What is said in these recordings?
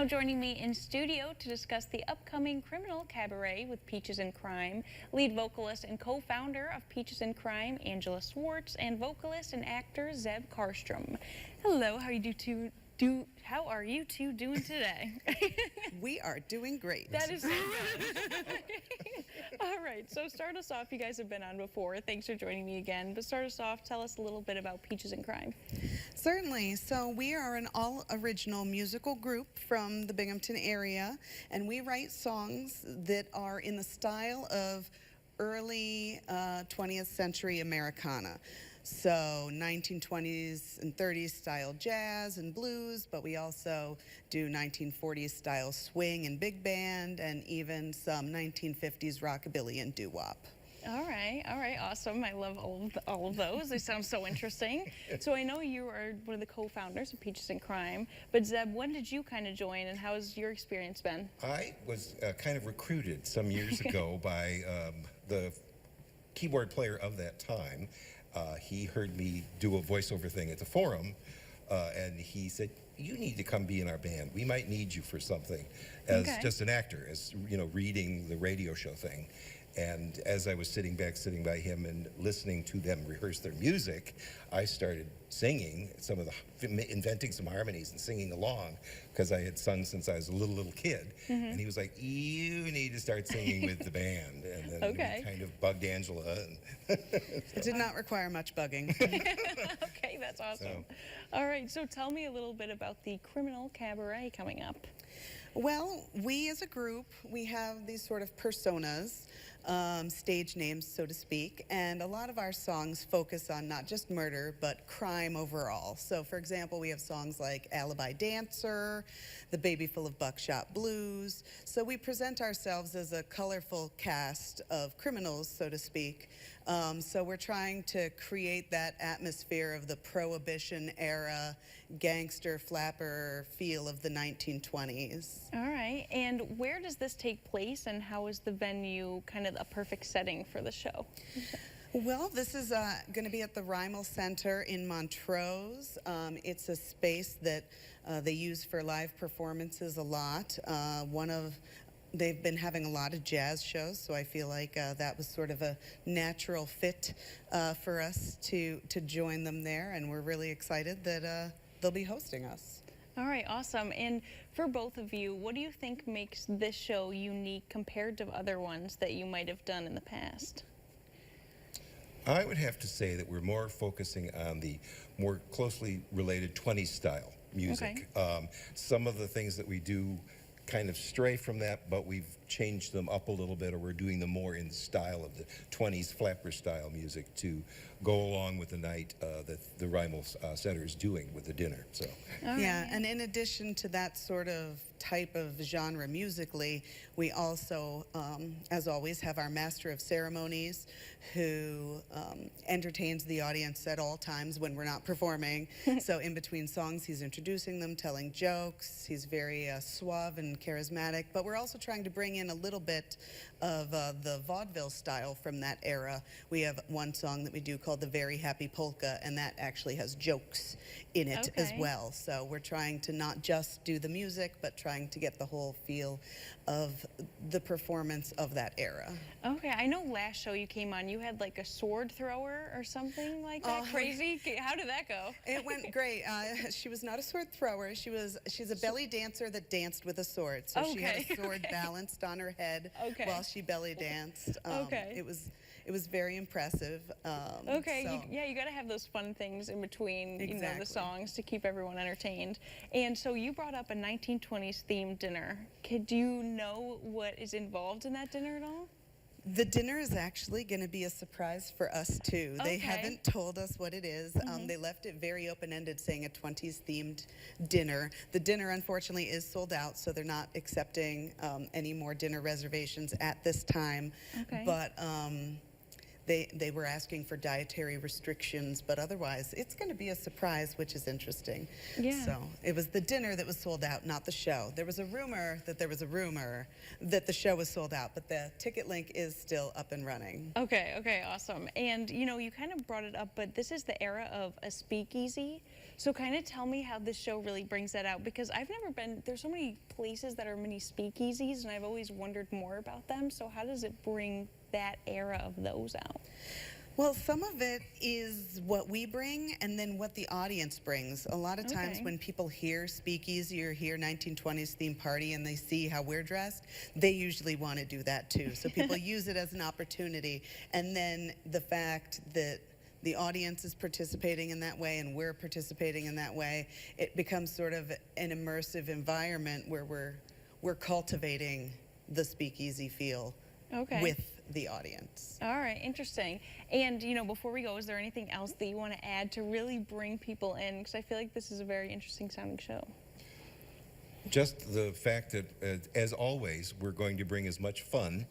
Now joining me in studio to discuss the upcoming Criminal Cabaret with Peaches and Crime, lead vocalist and co-founder of Peaches and Crime, Angela Swartz, and vocalist and actor Zeb Karstrom. Hello, how are you two doing today? We are doing great. That is so good. All right, so start us off. You guys have been on before. Thanks for joining me again. But start us off, tell us a little bit about Peaches and Crime. Certainly. So we are an all-original musical group from the Binghamton area, and we write songs that are in the style of early 20th century Americana. So 1920s and 30s style jazz and blues, but we also do 1940s style swing and big band, and even some 1950s rockabilly and doo-wop. All right, awesome. I love all of those. They sound so interesting. So I know you are one of the co-founders of Peaches and Crime, but Zeb, when did you kind of join, and how has your experience been? I was kind of recruited some years ago by the keyboard player of that time. He heard me do a voiceover thing at the Forum, and he said, "You need to come be in our band. We might need you for something as just an actor, as reading the radio show thing." And as I was sitting by him and listening to them rehearse their music, I started singing inventing some harmonies and singing along, because I had sung since I was a little kid. And he was like, "You need to start singing with the band." And then we kind of bugged Angela. And It did not require much bugging. Okay, that's awesome. All right, so tell me a little bit about the Criminal Cabaret coming up. Well, we as a group, we have these sort of personas, stage names, so to speak, and a lot of our songs focus on not just murder, but crime overall. So, for example, we have songs like Alibi Dancer, The Baby Full of Buckshot Blues. So we present ourselves as a colorful cast of criminals, so to speak. So we're trying to create that atmosphere of the Prohibition era gangster flapper feel of the 1920s. All right, and where does this take place, and how is the venue kind of a perfect setting for the show? Well, this is going to be at the Rymel Center in Montrose. It's a space that they use for live performances a lot. They've been having a lot of jazz shows, so I feel like that was sort of a natural fit for us to join them there, and we're really excited that they'll be hosting us. All right, awesome. And for both of you, what do you think makes this show unique compared to other ones that you might have done in the past? I would have to say that we're more focusing on the more closely related 20s style music. Some of the things that we do kind of stray from that, but we've changed them up a little bit, or we're doing them more in the style of the 20s flapper style music to go along with the night that the Rymel Center is doing with the dinner. So yeah, and in addition to that sort of type of genre musically, we also, as always, have our master of ceremonies who entertains the audience at all times when we're not performing. So in between songs, he's introducing them, telling jokes. He's very suave and charismatic, but we're also trying to bring in a little bit of the vaudeville style from that era. We have one song that we do called The Very Happy Polka, and that actually has jokes in it as well. So we're trying to not just do the music, but trying to get the whole feel of the performance of that era. Okay, I know last show you came on, you had like a sword thrower or something like that. Crazy. How did that go? It went great. She was not a sword thrower. She's a belly dancer that danced with a sword. So she had a sword balanced on her head while she belly danced. It was very impressive. Yeah, you got to have those fun things in between, the songs to keep everyone entertained. And so you brought up a 1920s themed dinner. Do you know what is involved in that dinner at all? The dinner is actually going to be a surprise for us too. They haven't told us what it is. They left it very open-ended, saying a 20s themed dinner. The dinner unfortunately is sold out, so they're not accepting any more dinner reservations at this time. But They were asking for dietary restrictions, but otherwise it's going to be a surprise, which is interesting. Yeah. So it was the dinner that was sold out, not the show. There was a rumor that the show was sold out, but the ticket link is still up and running. Okay, okay, awesome. And you know, you kind of brought it up, but this is the era of a speakeasy. So kind of tell me how this show really brings that out, because I've never been, there's so many places that are mini speakeasies and I've always wondered more about them. So how does it bring that era of those out? Well, some of it is what we bring and then what the audience brings. A lot of times Okay. when people hear speakeasy or hear 1920s theme party and they see how we're dressed, they usually want to do that too. So people use it as an opportunity. And then the fact that the audience is participating in that way and we're participating in that way, it becomes sort of an immersive environment where we're cultivating the speakeasy feel Okay. with the audience. All right, interesting. And you know, before we go, is there anything else that you want to add to really bring people in? Because I feel like this is a very interesting sounding show. Just the fact that, as always, we're going to bring as much fun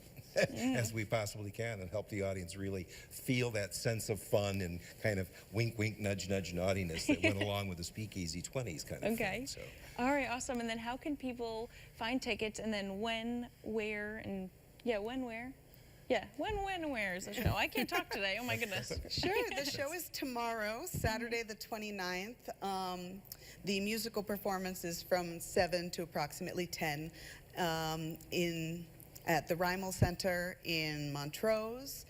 as we possibly can and help the audience really feel that sense of fun and kind of wink, wink, nudge, nudge naughtiness that went along with the Speakeasy 20s kind of Okay. thing. So. All right, awesome. And then how can people find tickets, and then when, where, and when, where? Yeah, when, where is the show? I can't talk today. Oh my goodness. Sure, the show is tomorrow, Saturday the 29th. The musical performance is from 7 to approximately 10 at the Rimal Center in Montrose.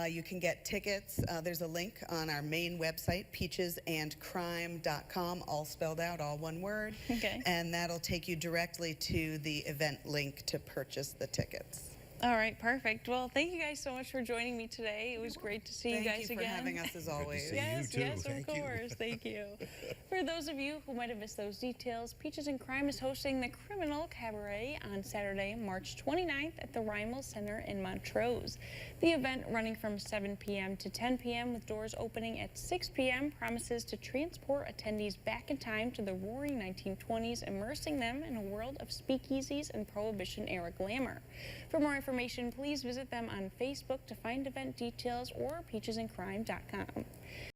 You can get tickets. There's a link on our main website, peachesandcrime.com, all spelled out, all one word. Okay. And that'll take you directly to the event link to purchase the tickets. All right, perfect. Well, thank you guys so much for joining me today. It was great to see you guys Thank you again. for having us as always. see Yes, you too. yes, Thank of you. course. Thank you. For those of you who might have missed those details, Peaches and Crime is hosting the Criminal Cabaret on Saturday, March 29th at the Rimal Center in Montrose. The event, running from 7 p.m. to 10 p.m. with doors opening at 6 p.m., promises to transport attendees back in time to the roaring 1920s, immersing them in a world of speakeasies and Prohibition-era glamour. For more information, please visit them on Facebook to find event details or peachesandcrime.com.